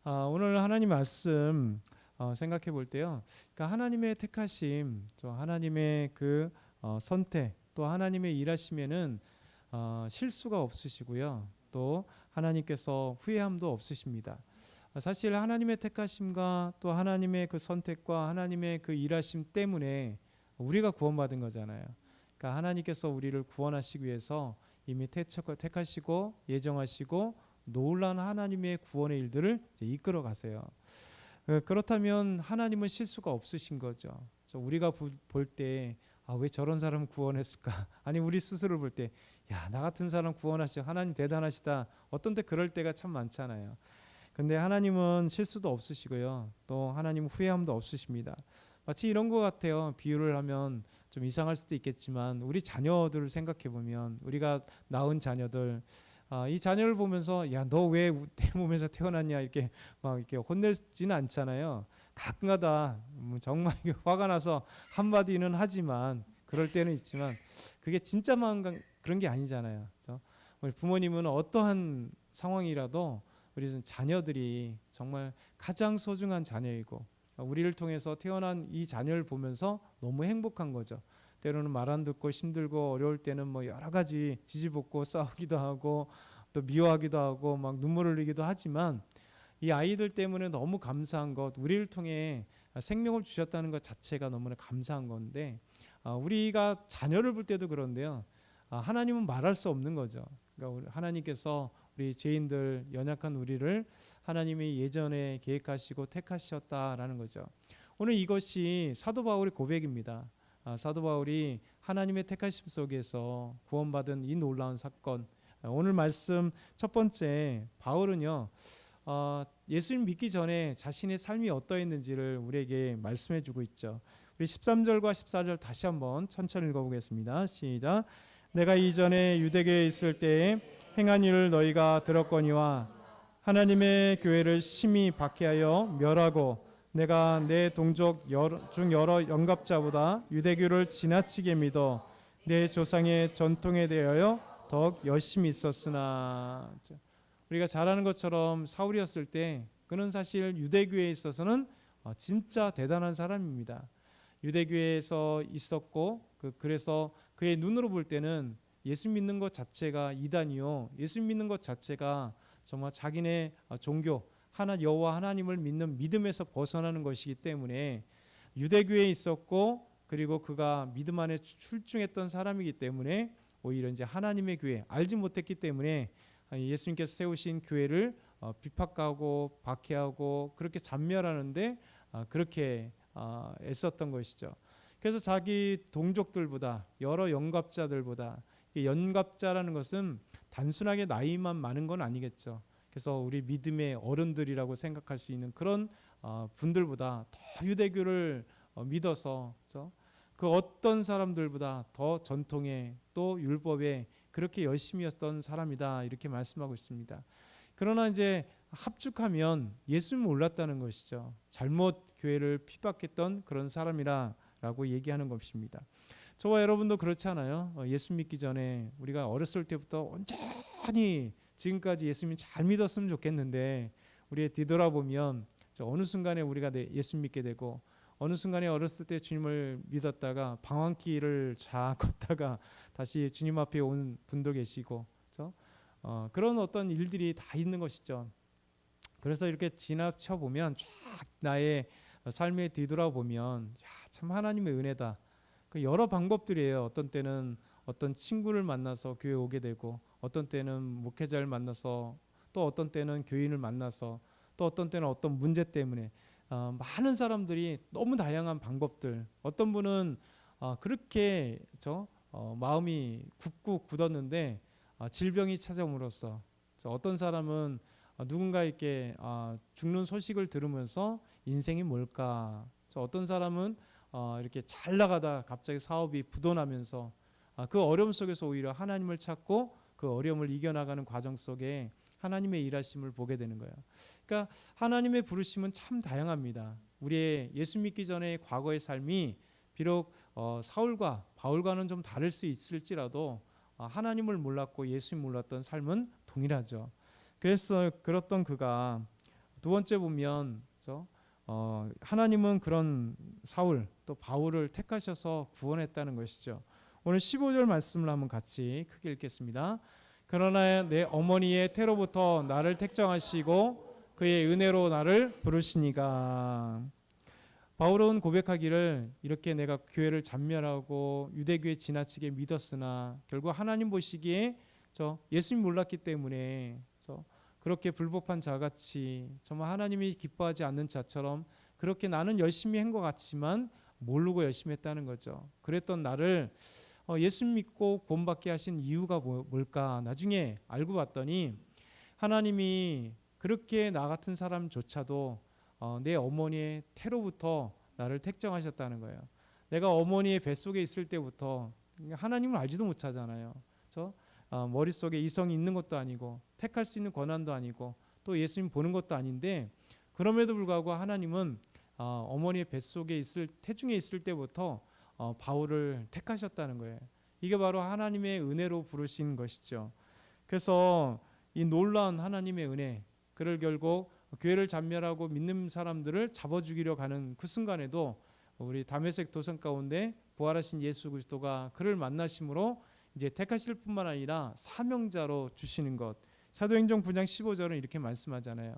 오늘 하나님 말씀 생각해 볼 때요. 그러니까 하나님의 택하심, 또 하나님의 그 선택, 또 하나님의 일하심에는 실수가 없으시고요. 또 하나님께서 후회함도 없으십니다. 사실 하나님의 택하심과 또 하나님의 그 선택과 하나님의 그 일하심 때문에 우리가 구원받은 거잖아요. 그러니까 하나님께서 우리를 구원하시기 위해서 이미 택하시고 예정하시고 놀라운 하나님의 구원의 일들을 이끌어 가세요. 그렇다면 하나님은 실수가 없으신 거죠. 우리가 볼 때 왜 저런 사람 구원했을까? 아니 우리 스스로 볼 때 나 같은 사람 구원하시 하나님 대단하시다. 어떤 때 그럴 때가 참 많잖아요. 근데 하나님은 실수도 없으시고요. 또 하나님은 후회함도 없으십니다. 마치 이런 것 같아요. 비유를 하면 좀 이상할 수도 있겠지만 우리 자녀들을 생각해 보면 우리가 낳은 자녀들 이 자녀를 보면서 너 왜 내 몸에서 태어났냐 이렇게 막 이렇게 혼내지는 않잖아요. 가끔가다 정말 화가 나서 한마디는 하지만 그럴 때는 있지만 그게 진짜 마음 그런 게 아니잖아요. 그렇죠? 우리 부모님은 어떠한 상황이라도 우리 자녀들이 정말 가장 소중한 자녀이고 우리를 통해서 태어난 이 자녀를 보면서 너무 행복한 거죠. 때로는 말 안 듣고 힘들고 어려울 때는 뭐 여러 가지 지지볶고 싸우기도 하고 또 미워하기도 하고 막 눈물 흘리기도 하지만 이 아이들 때문에 너무 감사한 것, 우리를 통해 생명을 주셨다는 것 자체가 너무나 감사한 건데 우리가 자녀를 볼 때도 그런데요. 하나님은 말할 수 없는 거죠. 그러니까 하나님께서 우리 죄인들 연약한 우리를 하나님이 예전에 계획하시고 택하셨다라는 거죠. 오늘 이것이 사도 바울의 고백입니다. 사도 바울이 하나님의 택하심 속에서 구원받은 이 놀라운 사건. 오늘 말씀 첫 번째 바울은요. 예수님 믿기 전에 자신의 삶이 어떠했는지를 우리에게 말씀해 주고 있죠. 우리 13절과 14절 다시 한번 천천히 읽어보겠습니다. 시작. 내가 이전에 유대교에 있을 때에 행한 일을 너희가 들었거니와 하나님의 교회를 심히 박해하여 멸하고 내가 내 동족 중 여러 영갑자보다 유대교를 지나치게 믿어 내 조상의 전통에 대하여 더욱 열심히 있었으나. 우리가 잘 아는 것처럼 사울이었을 때 그는 사실 유대교에 있어서는 진짜 대단한 사람입니다. 유대교에서 있었고 그래서 그의 눈으로 볼 때는 예수 믿는 것 자체가 이단이요, 예수 믿는 것 자체가 정말 자기네 종교 여호와 하나님을 믿는 믿음에서 벗어나는 것이기 때문에 유대교에 있었고 그리고 그가 믿음 안에 출중했던 사람이기 때문에 오히려 이제 하나님의 교회 알지 못했기 때문에 예수님께서 세우신 교회를 비판하고 박해하고 그렇게 잔멸하는데 그렇게 애썼던 것이죠. 그래서 자기 동족들보다 여러 영갑자들보다, 영갑자라는 것은 단순하게 나이만 많은 건 아니겠죠. 그래서 우리 믿음의 어른들이라고 생각할 수 있는 그런 분들보다 더 유대교를 믿어서 그 어떤 사람들보다 더 전통에 또 율법에 그렇게 열심히 했던 사람이다 이렇게 말씀하고 있습니다. 그러나 이제 합죽하면 예수님을 몰랐다는 것이죠. 잘못 교회를 핍박했던 그런 사람이라고 얘기하는 것입니다. 저와 여러분도 그렇지 않아요? 예수 믿기 전에 우리가 어렸을 때부터 온전히 지금까지 예수님 잘 믿었으면 좋겠는데 우리 뒤돌아보면 어느 순간에 우리가 예수 믿게 되고 어느 순간에 어렸을 때 주님을 믿었다가 방황길을 쫙 걷다가 다시 주님 앞에 온 분도 계시고 그런 어떤 일들이 다 있는 것이죠. 그래서 이렇게 지나쳐 보면 쫙 나의 삶에 뒤돌아보면 참 하나님의 은혜다. 그 여러 방법들이에요. 어떤 때는 어떤 친구를 만나서 교회 오게 되고 어떤 때는 목회자를 만나서 또 어떤 때는 교인을 만나서 또 어떤 때는 어떤 문제 때문에 많은 사람들이 너무 다양한 방법들. 어떤 분은 그렇게 마음이 굳고 굳었는데 질병이 찾아옴으로써 어떤 사람은 누군가에게 죽는 소식을 들으면서 인생이 뭘까. 어떤 사람은 이렇게 잘 나가다 갑자기 사업이 부도나면서 그 어려움 속에서 오히려 하나님을 찾고 그 어려움을 이겨나가는 과정 속에 하나님의 일하심을 보게 되는 거예요. 그러니까 하나님의 부르심은 참 다양합니다. 우리의 예수 믿기 전의 과거의 삶이 비록 사울과 바울과는 좀 다를 수 있을지라도 하나님을 몰랐고 예수님 몰랐던 삶은 동일하죠. 그래서 그랬던 그가 두 번째 보면 하나님은 그런 사울 또 바울을 택하셔서 구원했다는 것이죠. 오늘 15절 말씀을 한번 같이 크게 읽겠습니다. 그러나 내 어머니의 태로부터 나를 택정하시고 그의 은혜로 나를 부르시니가. 바울은 고백하기를 이렇게 내가 교회를 잔멸하고 유대교에 지나치게 믿었으나 결국 하나님 보시기에 예수님 몰랐기 때문에 그렇게 불법한 자같이 정말 하나님이 기뻐하지 않는 자처럼 그렇게 나는 열심히 한 것 같지만 모르고 열심히 했다는 거죠. 그랬던 나를 예수 믿고 구원받게 하신 이유가 뭘까? 나중에 알고 봤더니 하나님이 그렇게 나 같은 사람조차도 내 어머니의 태로부터 나를 택정하셨다는 거예요. 내가 어머니의 뱃속에 있을 때부터 하나님을 알지도 못하잖아요. 머릿속에 이성이 있는 것도 아니고 택할 수 있는 권한도 아니고 또 예수님 보는 것도 아닌데 그럼에도 불구하고 하나님은 어머니의 뱃속에 태중에 있을 때부터 바울을 택하셨다는 거예요. 이게 바로 하나님의 은혜로 부르신 것이죠. 그래서 이 놀라운 하나님의 은혜, 그를 결국 교회를 잔멸하고 믿는 사람들을 잡아 죽이려 가는 그 순간에도 우리 다메섹 도성 가운데 부활하신 예수 그리스도가 그를 만나심으로 이제 택하실 뿐만 아니라 사명자로 주시는 것. 사도행전 9장 15절은 이렇게 말씀하잖아요.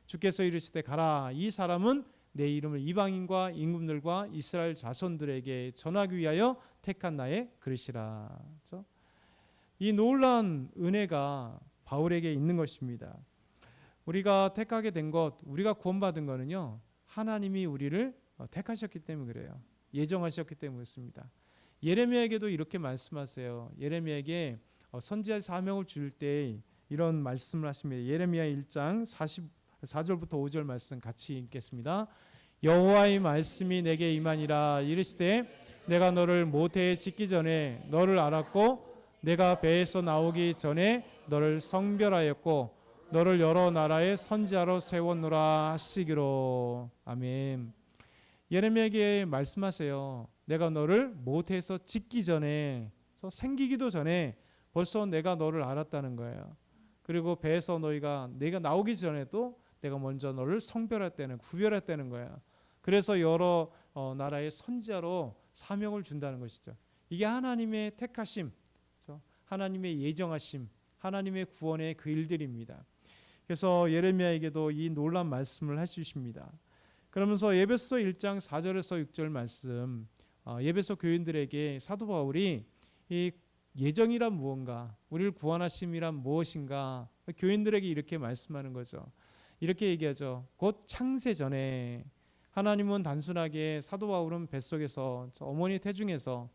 주께서 이르시되 가라, 이 사람은 내 이름을 이방인과 임금들과 이스라엘 자손들에게 전하기 위하여 택한 나의 그릇이라. 이 놀라운 은혜가 바울에게 있는 것입니다. 우리가 택하게 된 것, 우리가 구원받은 것은요, 하나님이 우리를 택하셨기 때문에 그래요. 예정하셨기 때문에 그렇습니다. 예레미야에게도 이렇게 말씀하세요. 예레미야에게 선지자 사명을 줄 때 이런 말씀을 하십니다. 예레미야 1장 44절부터 5절 말씀 같이 읽겠습니다. 여호와의 말씀이 내게 임하니라. 이르시되 내가 너를 모태에 짓기 전에 너를 알았고 내가 배에서 나오기 전에 너를 성별하였고 너를 여러 나라의 선지자로 세웠노라 하시기로. 아멘. 예레미야에게 말씀하세요. 내가 너를 모태에서 짓기 전에, 생기기도 전에 벌써 내가 너를 알았다는 거예요. 그리고 배에서 내가 나오기 전에도 내가 먼저 너를 성별했다는, 구별했다는 거예요. 그래서 여러 나라의 선지자로 사명을 준다는 것이죠. 이게 하나님의 택하심, 하나님의 예정하심, 하나님의 구원의 그 일들입니다. 그래서 예레미야에게도 이 놀라운 말씀을 해주십니다. 그러면서 에베소 1장 4절에서 6절 말씀, 에베소 교인들에게 사도 바울이 이 예정이란 무언가, 우리를 구원하심이란 무엇인가, 교인들에게 이렇게 말씀하는 거죠. 이렇게 얘기하죠. 곧 창세 전에. 하나님은 단순하게 사도 바울은 뱃속에서, 어머니 태중에서,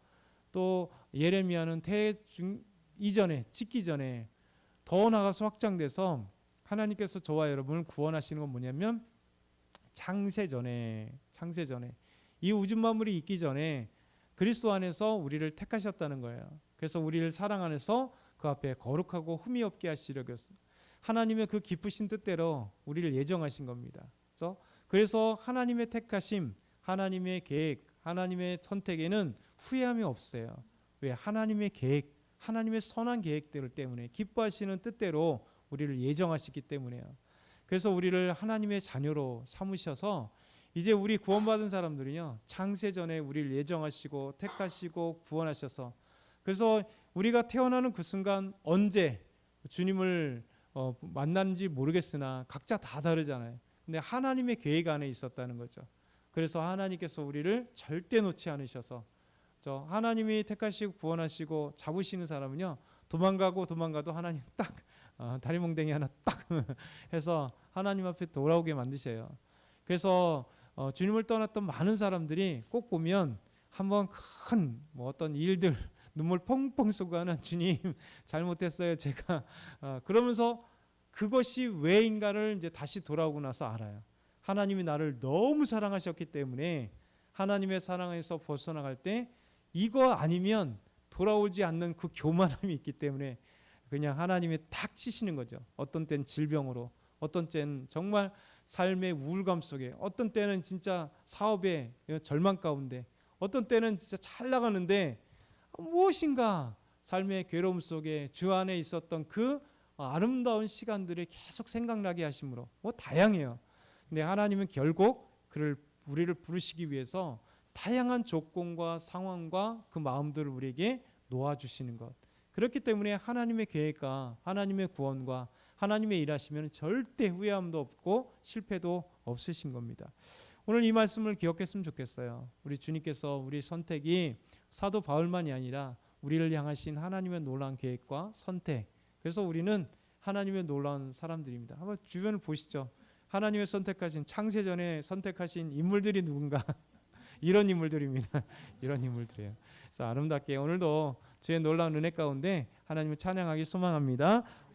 또 예레미야는 태중 이전에, 짓기 전에 더 나아가서 확장돼서 하나님께서 저와 여러분을 구원하시는 건 뭐냐면 창세 전에 이 우주 만물이 있기 전에 그리스도 안에서 우리를 택하셨다는 거예요. 그래서 우리를 사랑 안에서 그 앞에 거룩하고 흠이 없게 하시려고 하나님의 그 기쁘신 뜻대로 우리를 예정하신 겁니다. 그래서 하나님의 택하심, 하나님의 계획, 하나님의 선택에는 후회함이 없어요. 왜? 하나님의 계획, 하나님의 선한 계획들 때문에, 기뻐하시는 뜻대로 우리를 예정하시기 때문에요. 그래서 우리를 하나님의 자녀로 삼으셔서 이제 우리 구원받은 사람들은요, 창세 전에 우리를 예정하시고 택하시고 구원하셔서, 그래서 우리가 태어나는 그 순간 언제 주님을 만나는지 모르겠으나 각자 다 다르잖아요. 근데 하나님의 계획 안에 있었다는 거죠. 그래서 하나님께서 우리를 절대 놓지 않으셔서, 하나님이 택하시고 구원하시고 잡으시는 사람은요, 도망가도 하나님 딱 다리몽댕이 하나 딱 해서 하나님 앞에 돌아오게 만드세요. 그래서 주님을 떠났던 많은 사람들이 꼭 보면 한번 큰 어떤 일들 눈물 펑펑 쏘고 하는 주님 잘못했어요 제가 그러면서 그것이 왜인가를 이제 다시 돌아오고 나서 알아요. 하나님이 나를 너무 사랑하셨기 때문에 하나님의 사랑에서 벗어나갈 때 이거 아니면 돌아오지 않는 그 교만함이 있기 때문에 그냥 하나님이 탁 치시는 거죠. 어떤 때는 질병으로, 어떤 때는 정말 삶의 우울감 속에, 어떤 때는 진짜 사업의 절망 가운데, 어떤 때는 진짜 잘 나가는데 무엇인가 삶의 괴로움 속에 주 안에 있었던 그 아름다운 시간들이 계속 생각나게 하심으로 다양해요. 근데 하나님은 결국 우리를 부르시기 위해서 다양한 조건과 상황과 그 마음들을 우리에게 놓아주시는 것. 그렇기 때문에 하나님의 계획과 하나님의 구원과 하나님의 일하시면 절대 후회함도 없고 실패도 없으신 겁니다. 오늘 이 말씀을 기억했으면 좋겠어요. 우리 주님께서 우리 선택이 사도 바울만이 아니라 우리를 향하신 하나님의 놀라운 계획과 선택. 그래서 우리는 하나님의 놀라운 사람들입니다. 한번 주변을 보시죠. 하나님의 선택하신 창세전에 선택하신 인물들이 누군가? 이런 인물들입니다. 이런 인물들이에요. 그래서 아름답게 오늘도 주의 놀라운 은혜 가운데 하나님을 찬양하기 소망합니다.